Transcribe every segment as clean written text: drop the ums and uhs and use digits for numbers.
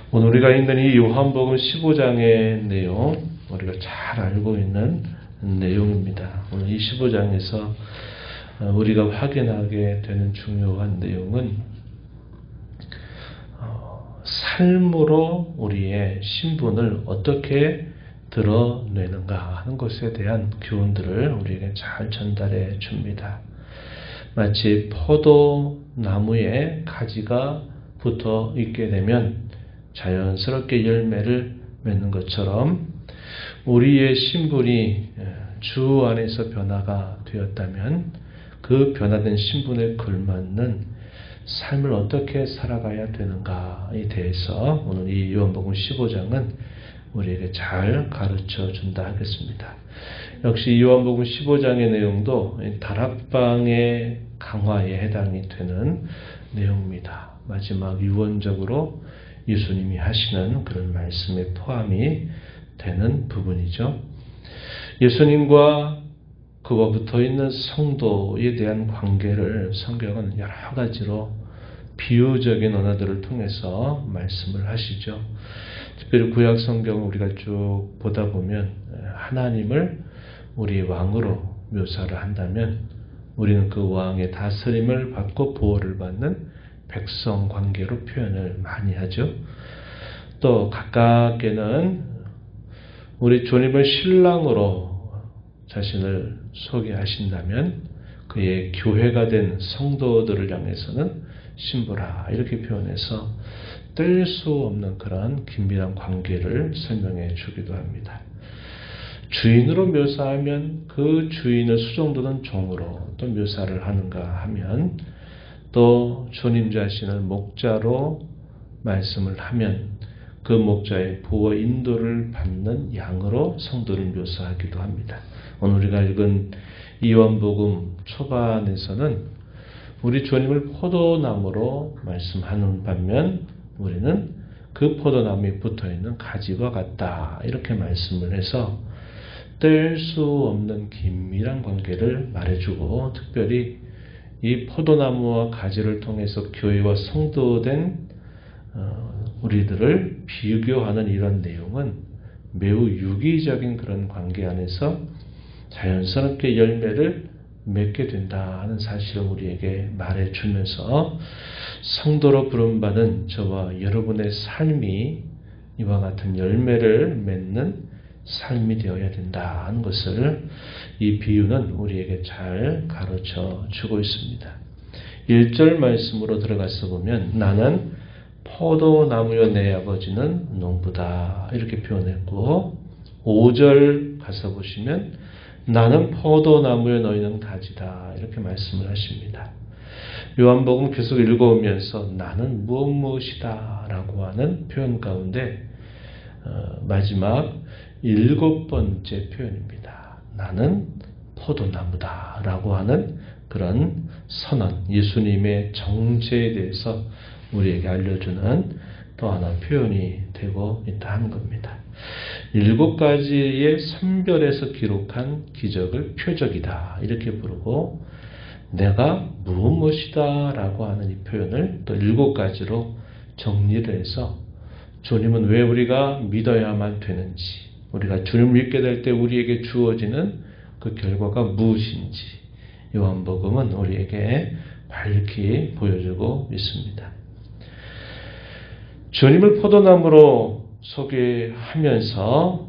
오늘 우리가 읽는 이 요한복음 15장의 내용, 우리가 잘 알고 있는 내용입니다. 오늘 이 15장에서 우리가 확인하게 되는 중요한 내용은 삶으로 우리의 신분을 어떻게 드러내는가 하는 것에 대한 교훈들을 우리에게 잘 전달해 줍니다. 마치 포도나무에 가지가 붙어 있게 되면 자연스럽게 열매를 맺는 것처럼 우리의 신분이 주 안에서 변화가 되었다면 그 변화된 신분에 걸맞는 삶을 어떻게 살아가야 되는가에 대해서 오늘 이 요한복음 15장은 우리에게 잘 가르쳐 준다 하겠습니다. 역시 요한복음 15장의 내용도 다락방의 강화에 해당이 되는 내용입니다. 마지막 유언적으로 예수님이 하시는 그런 말씀에 포함이 되는 부분이죠. 예수님과 그와 붙어있는 성도에 대한 관계를 성경은 여러 가지로 비유적인 언어들을 통해서 말씀을 하시죠. 특별히 구약 성경을 우리가 쭉 보다 보면 하나님을 우리 왕으로 묘사를 한다면 우리는 그 왕의 다스림을 받고 보호를 받는 백성 관계로 표현을 많이 하죠. 또 가깝게는 우리 주님을 신랑으로 자신을 소개하신다면 그의 교회가 된 성도들을 향해서는 신부라 이렇게 표현해서 뗄 수 없는 그런 긴밀한 관계를 설명해 주기도 합니다. 주인으로 묘사하면 그 주인을 수종드는 종으로 또 묘사를 하는가 하면 또 주님 자신을 목자로 말씀을 하면 그 목자의 보호 인도를 받는 양으로 성도를 묘사하기도 합니다. 오늘 우리가 읽은 요한복음 초반에서는 우리 주님을 포도나무로 말씀하는 반면 우리는 그 포도나무에 붙어있는 가지와 같다 이렇게 말씀을 해서 뗄 수 없는 긴밀한 관계를 말해주고 특별히 이 포도나무와 가지를 통해서 교회와 성도된 우리들을 비교하는 이런 내용은 매우 유기적인 그런 관계 안에서 자연스럽게 열매를 맺게 된다 하는 사실을 우리에게 말해주면서 성도로 부름받은 저와 여러분의 삶이 이와 같은 열매를 맺는 삶이 되어야 된다 하는 것을 이 비유는 우리에게 잘 가르쳐 주고 있습니다. 1절 말씀으로 들어가서 보면 나는 포도나무여 내 아버지는 농부다 이렇게 표현했고 5절 가서 보시면 나는 포도나무여 너희는 가지다 이렇게 말씀을 하십니다. 요한복음 계속 읽어오면서 나는 무엇이다 라고 하는 표현 가운데 마지막 7번째 표현입니다. 나는 포도나무다 라고 하는 그런 선언, 예수님의 정체에 대해서 우리에게 알려주는 또 하나 표현이 되고 있다 하는 겁니다. 7가지의 선별에서 기록한 기적을 표적이다 이렇게 부르고 내가 무엇이다 라고 하는 이 표현을 또 7가지로 정리를 해서 주님은 왜 우리가 믿어야만 되는지 우리가 주님을 믿게 될 때 우리에게 주어지는 그 결과가 무엇인지 요한복음은 우리에게 밝히 보여주고 있습니다. 주님을 포도나무로 소개하면서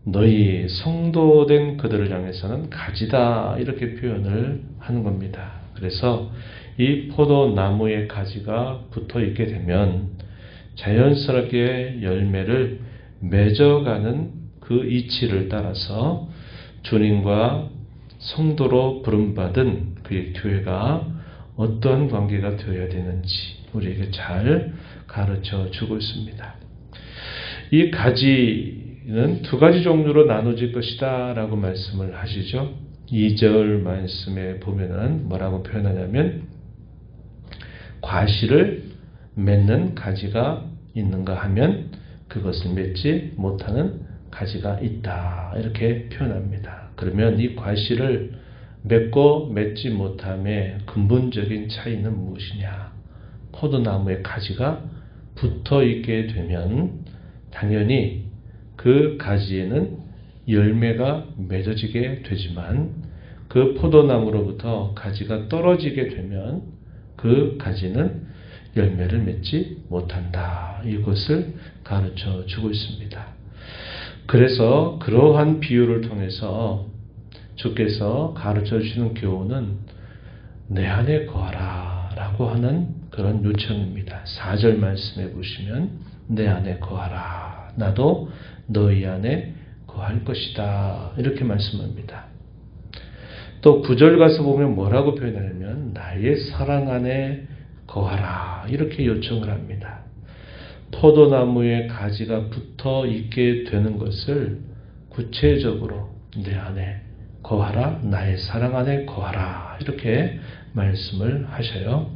너희 성도된 그들을 향해서는 가지다 이렇게 표현을 하는 겁니다. 그래서 이 포도나무의 가지가 붙어 있게 되면 자연스럽게 열매를 맺어가는 그 이치를 따라서 주님과 성도로 부름받은 그의 교회가 어떤 관계가 되어야 되는지 우리에게 잘 가르쳐 주고 있습니다. 이 가지는 2가지 종류로 나눠질 것이다 라고 말씀을 하시죠. 2절 말씀에 보면은 뭐라고 표현하냐면 과실을 맺는 가지가 있는가 하면 그것을 맺지 못하는 가지가 있다 이렇게 표현합니다. 그러면 이 과실을 맺고 맺지 못함의 근본적인 차이는 무엇이냐? 포도나무의 가지가 붙어 있게 되면 당연히 그 가지에는 열매가 맺어지게 되지만 그 포도나무로부터 가지가 떨어지게 되면 그 가지는 열매를 맺지 못한다. 이것을 가르쳐 주고 있습니다. 그래서 그러한 비유를 통해서 주께서 가르쳐 주시는 교훈은 내 안에 거하라 라고 하는 그런 요청입니다. 4절 말씀해 보시면 내 안에 거하라. 나도 너희 안에 거할 것이다. 이렇게 말씀합니다. 또 9절 가서 보면 뭐라고 표현하냐면 나의 사랑 안에 거하라. 이렇게 요청을 합니다. 포도나무에 가지가 붙어 있게 되는 것을 구체적으로 내 안에 거하라. 나의 사랑 안에 거하라. 이렇게 말씀을 하셔요.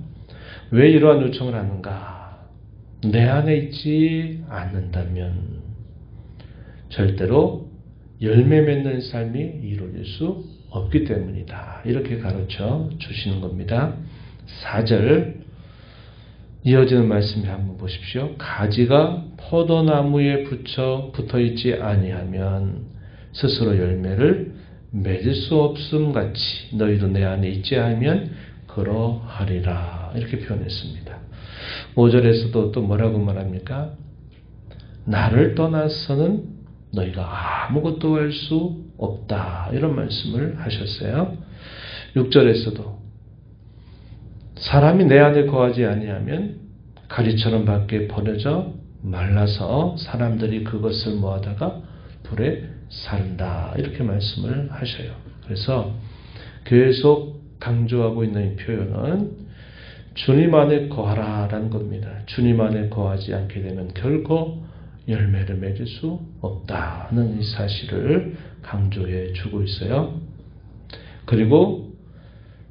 왜 이러한 요청을 하는가? 내 안에 있지 않는다면 절대로 열매 맺는 삶이 이루어질 수 없기 때문이다. 이렇게 가르쳐 주시는 겁니다. 4절 이어지는 말씀을 한번 보십시오. 가지가 포도나무에 붙어 있지 아니하면 스스로 열매를 맺을 수 없음 같이 너희도 내 안에 있지 않으면 그러하리라. 이렇게 표현했습니다. 5절에서도 또 뭐라고 말합니까? 나를 떠나서는 너희가 아무것도 할 수 없다. 이런 말씀을 하셨어요. 6절에서도 사람이 내 안에 거하지 아니하면 가지처럼 밖에 버려져 말라서 사람들이 그것을 모아다가 불에 산다. 이렇게 말씀을 하셔요. 그래서 계속 강조하고 있는 이 표현은 주님 안에 거하라라는 겁니다. 주님 안에 거하지 않게 되면 결코 열매를 맺을 수 없다는 이 사실을 강조해 주고 있어요. 그리고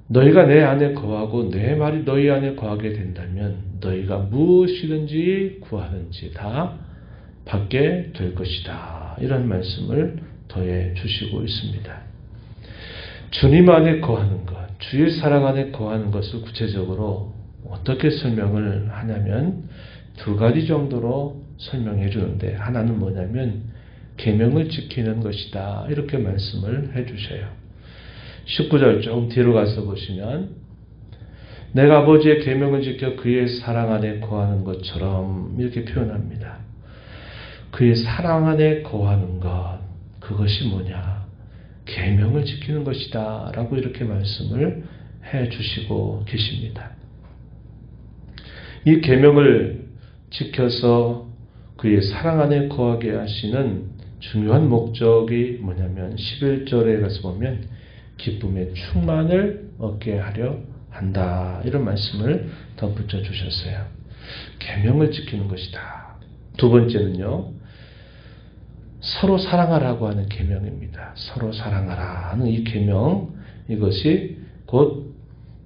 너희가 내 안에 거하고 내 말이 너희 안에 거하게 된다면 너희가 무엇이든지 구하든지 다 받게 될 것이다. 이런 말씀을 더해 주시고 있습니다. 주님 안에 거하는 것, 주의 사랑 안에 거하는 것을 구체적으로 어떻게 설명을 하냐면 두 가지 정도로 설명해 주는데 하나는 뭐냐면 계명을 지키는 것이다. 이렇게 말씀을 해 주셔요. 19절 조금 뒤로 가서 보시면 내가 아버지의 계명을 지켜 그의 사랑 안에 거하는 것처럼 이렇게 표현합니다. 그의 사랑 안에 거하는 것, 그것이 뭐냐? 계명을 지키는 것이다. 라고 이렇게 말씀을 해 주시고 계십니다. 이 계명을 지켜서 그의 사랑 안에 거하게 하시는 중요한 목적이 뭐냐면 11절에 가서 보면 기쁨의 충만을 얻게 하려 한다. 이런 말씀을 덧붙여 주셨어요. 계명을 지키는 것이다. 두 번째는요. 서로 사랑하라고 하는 계명입니다. 서로 사랑하라 하는 이 계명, 이것이 곧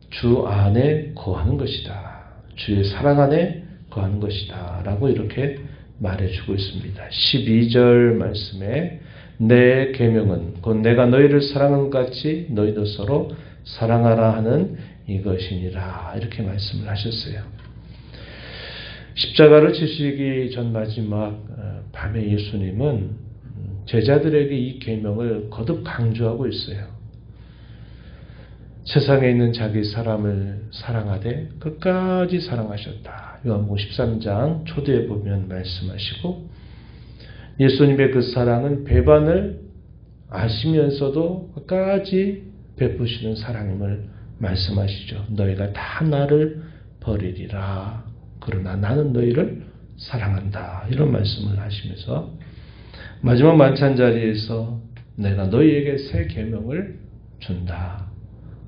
주 안에 거하는 것이다. 주의 사랑 안에 거하는 것이다. 라고 이렇게 말해주고 있습니다. 12절 말씀에 내 계명은 곧 내가 너희를 사랑한 것 같이 너희도 서로 사랑하라 하는 이것이니라. 이렇게 말씀을 하셨어요. 십자가를 지시기 전 마지막 밤에 예수님은 제자들에게 이 계명을 거듭 강조하고 있어요. 세상에 있는 자기 사람을 사랑하되 끝까지 사랑하셨다. 요한복음 13장 초대에 보면 말씀하시고 예수님의 그 사랑은 배반을 아시면서도 끝까지 베푸시는 사랑임을 말씀하시죠. 너희가 다 나를 버리리라. 그러나 나는 너희를 사랑한다. 이런 말씀을 하시면서 마지막 만찬 자리에서 내가 너희에게 새 계명을 준다.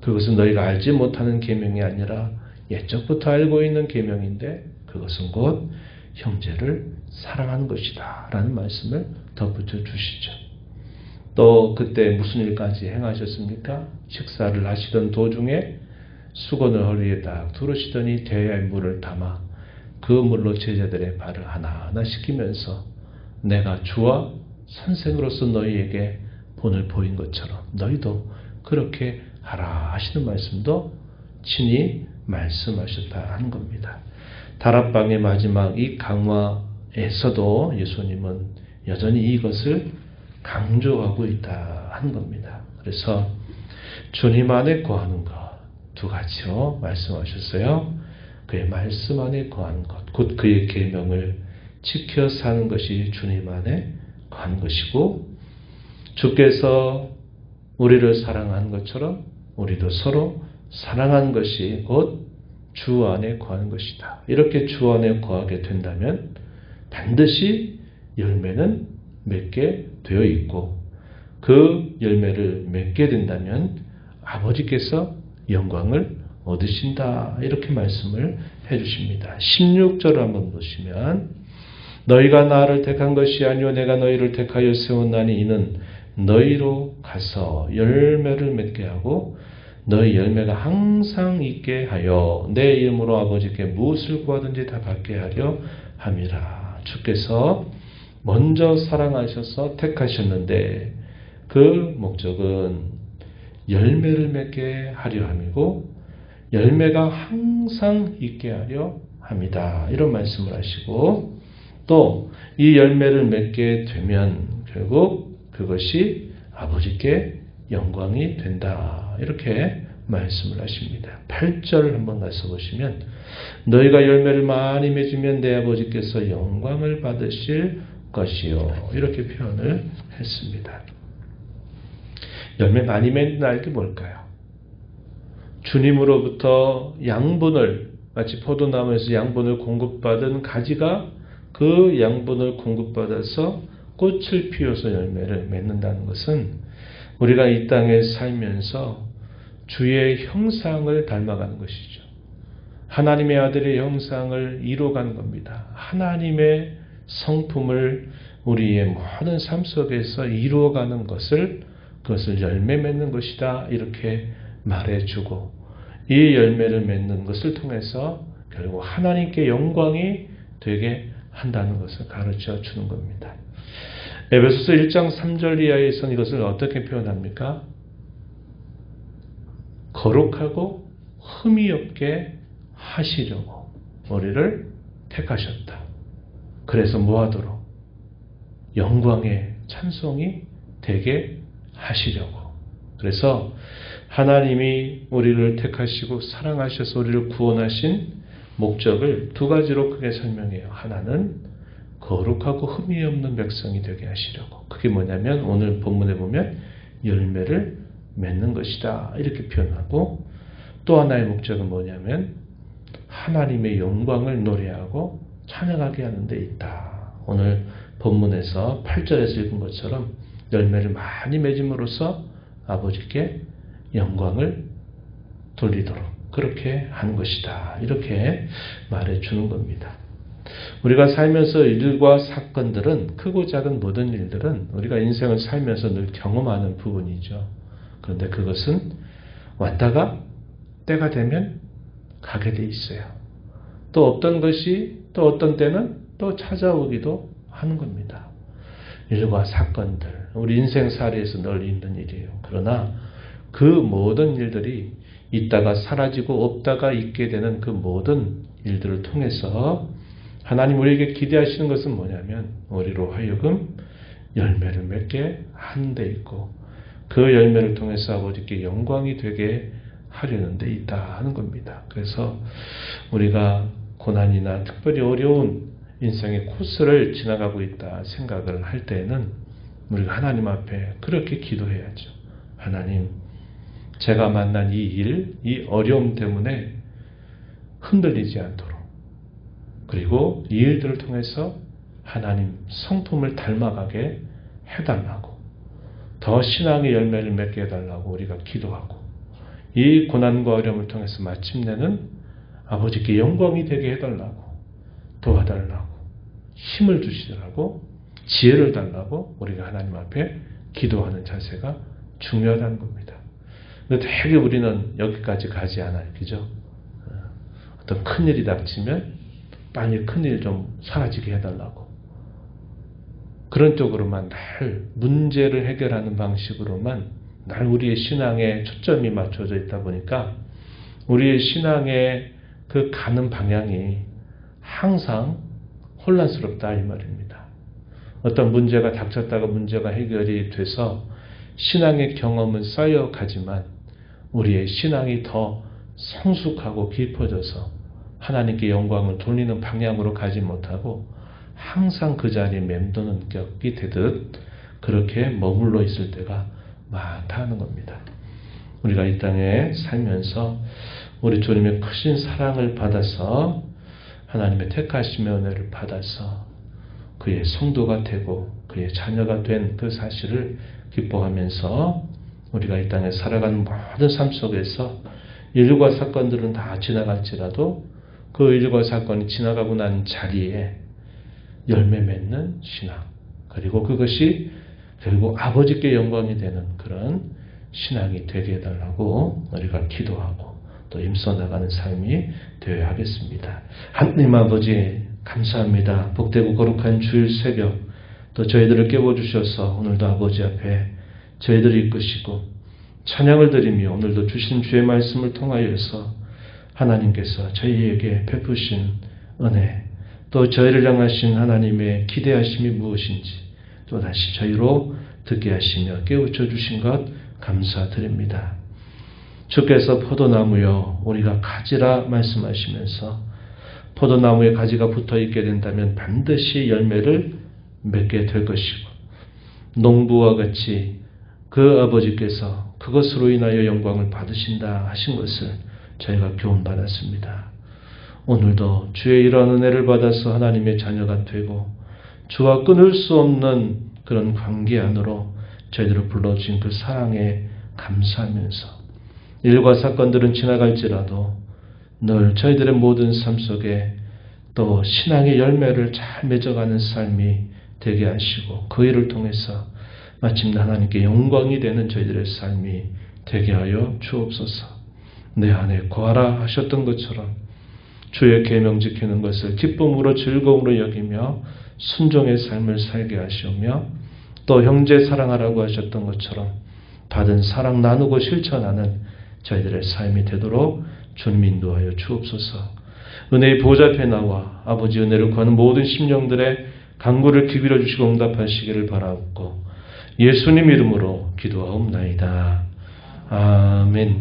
그것은 너희가 알지 못하는 계명이 아니라 옛적부터 알고 있는 계명인데 그것은 곧 형제를 사랑하는 것이다. 라는 말씀을 덧붙여 주시죠. 또 그때 무슨 일까지 행하셨습니까? 식사를 하시던 도중에 수건을 허리에 딱 두르시더니 대야에 물을 담아 그 물로 제자들의 발을 하나하나 씻기면서 내가 주와 선생으로서 너희에게 본을 보인 것처럼 너희도 그렇게 하라 하시는 말씀도 친히 말씀하셨다 하는 겁니다. 다락방의 마지막 이 강화에서도 예수님은 여전히 이것을 강조하고 있다 하는 겁니다. 그래서 주님 안에 거하는 것 두 가지로 말씀하셨어요. 그의 말씀 안에 거하는 것, 곧 그의 계명을 지켜 사는 것이 주님 안에 거하는 것이고, 주께서 우리를 사랑한 것처럼 우리도 서로 사랑하는 것이 곧 주 안에 거하는 것이다. 이렇게 주 안에 거하게 된다면 반드시 열매는 맺게 되어 있고, 그 열매를 맺게 된다면 아버지께서 영광을 얻으신다. 이렇게 말씀을 해주십니다. 16절을 한번 보시면, 너희가 나를 택한 것이 아니요 내가 너희를 택하여 세웠나니 이는 너희로 가서 열매를 맺게 하고 너희 열매가 항상 있게 하여 내 이름으로 아버지께 무엇을 구하든지 다 받게 하려 함이라. 주께서 먼저 사랑하셔서 택하셨는데 그 목적은 열매를 맺게 하려 함이고 열매가 항상 있게 하려 합니다. 이런 말씀을 하시고, 또 이 열매를 맺게 되면 결국 그것이 아버지께 영광이 된다. 이렇게 말씀을 하십니다. 8절 한번 가서 보시면, 너희가 열매를 많이 맺으면 내 아버지께서 영광을 받으실 것이요. 이렇게 표현을 했습니다. 열매 많이 맺는 알게 뭘까요? 주님으로부터 양분을, 마치 포도나무에서 양분을 공급받은 가지가 그 양분을 공급받아서 꽃을 피워서 열매를 맺는다는 것은 우리가 이 땅에 살면서 주의 형상을 닮아가는 것이죠. 하나님의 아들의 형상을 이루어가는 겁니다. 하나님의 성품을 우리의 모든 삶 속에서 이루어가는 그것을 열매 맺는 것이다. 이렇게 말해주고, 이 열매를 맺는 것을 통해서 결국 하나님께 영광이 되게 한다는 것을 가르쳐 주는 겁니다. 에베소서 1장 3절 이하에서는 이것을 어떻게 표현합니까? 거룩하고 흠이 없게 하시려고 우리를 택하셨다. 그래서 뭐하도록? 영광의 찬송이 되게 하시려고. 그래서 하나님이 우리를 택하시고 사랑하셔서 우리를 구원하신 목적을 두 가지로 크게 설명해요. 하나는 거룩하고 흠이 없는 백성이 되게 하시려고. 그게 뭐냐면 오늘 본문에 보면 열매를 맺는 것이다. 이렇게 표현하고, 또 하나의 목적은 뭐냐면 하나님의 영광을 노래하고 찬양하게 하는 데 있다. 오늘 본문에서 8절에서 읽은 것처럼 열매를 많이 맺음으로써 아버지께 영광을 돌리도록 그렇게 하는 것이다. 이렇게 말해주는 겁니다. 우리가 살면서 일과 사건들은, 크고 작은 모든 일들은 우리가 인생을 살면서 늘 경험하는 부분이죠. 그런데 그것은 왔다가 때가 되면 가게 돼 있어요. 또 어떤 것이 또 어떤 때는 또 찾아오기도 하는 겁니다. 일과 사건들, 우리 인생살이에서 늘 있는 일이에요. 그러나 그 모든 일들이 있다가 사라지고 없다가 있게 되는 그 모든 일들을 통해서 하나님 우리에게 기대하시는 것은 뭐냐면 우리로 하여금 열매를 맺게 하는 데 있고, 그 열매를 통해서 아버지께 영광이 되게 하려는 데 있다 하는 겁니다. 그래서 우리가 고난이나 특별히 어려운 인생의 코스를 지나가고 있다 생각을 할 때에는 우리가 하나님 앞에 그렇게 기도해야죠. 하나님, 제가 만난 이 일, 이 어려움 때문에 흔들리지 않도록, 그리고 이 일들을 통해서 하나님 성품을 닮아가게 해달라고, 더 신앙의 열매를 맺게 해달라고 우리가 기도하고, 이 고난과 어려움을 통해서 마침내는 아버지께 영광이 되게 해달라고, 도와달라고, 힘을 주시더라고, 지혜를 달라고 우리가 하나님 앞에 기도하는 자세가 중요하다는 겁니다. 근데 되게 우리는 여기까지 가지 않아요. 그죠? 어떤 큰일이 닥치면 빨리 큰일 좀 사라지게 해달라고, 그런 쪽으로만 늘 문제를 해결하는 방식으로만 늘 우리의 신앙에 초점이 맞춰져 있다 보니까 우리의 신앙의 그 가는 방향이 항상 혼란스럽다 이 말입니다. 어떤 문제가 닥쳤다가 문제가 해결이 돼서 신앙의 경험은 쌓여가지만 우리의 신앙이 더 성숙하고 깊어져서 하나님께 영광을 돌리는 방향으로 가지 못하고 항상 그 자리에 맴도는 격이 되듯 그렇게 머물러 있을 때가 많다는 겁니다. 우리가 이 땅에 살면서 우리 주님의 크신 사랑을 받아서 하나님의 택하심의 은혜를 받아서 그의 성도가 되고 그의 자녀가 된 그 사실을 기뻐하면서 우리가 이 땅에 살아가는 모든 삶 속에서 일과 사건들은 다 지나갈지라도 그 일과 사건이 지나가고 난 자리에 열매 맺는 신앙, 그리고 그것이 결국 아버지께 영광이 되는 그런 신앙이 되게 해달라고 우리가 기도하고 또 임써 나가는 삶이 되어야 하겠습니다. 하나님 아버지 감사합니다. 복되고 거룩한 주일 새벽 또 저희들을 깨워주셔서 오늘도 아버지 앞에 저희들을 이끄시고 찬양을 드리며 오늘도 주신 주의 말씀을 통하여서 하나님께서 저희에게 베푸신 은혜 또 저희를 향하신 하나님의 기대하심이 무엇인지 또다시 저희로 듣게 하시며 깨우쳐 주신 것 감사드립니다. 주께서 포도나무여 우리가 가지라 말씀하시면서 포도나무에 가지가 붙어 있게 된다면 반드시 열매를 맺게 될 것이고 농부와 같이 그 아버지께서 그것으로 인하여 영광을 받으신다 하신 것을 저희가 교훈받았습니다. 오늘도 주의 이러한 은혜를 받아서 하나님의 자녀가 되고 주와 끊을 수 없는 그런 관계 안으로 저희들을 불러주신 그 사랑에 감사하면서 일과 사건들은 지나갈지라도 늘 저희들의 모든 삶 속에 또 신앙의 열매를 잘 맺어가는 삶이 되게 하시고 그 일을 통해서 마침내 하나님께 영광이 되는 저희들의 삶이 되게 하여 주옵소서. 내 안에 거하라 하셨던 것처럼 주의 계명 지키는 것을 기쁨으로 즐거움으로 여기며 순종의 삶을 살게 하시오며 또 형제 사랑하라고 하셨던 것처럼 받은 사랑 나누고 실천하는 저희들의 삶이 되도록 주님 인도하여 주옵소서. 은혜의 보좌 앞에 나와 아버지 은혜를 구하는 모든 심령들의 간구를 기울여 주시고 응답하시기를 바라옵고 예수님 이름으로 기도하옵나이다. 아멘.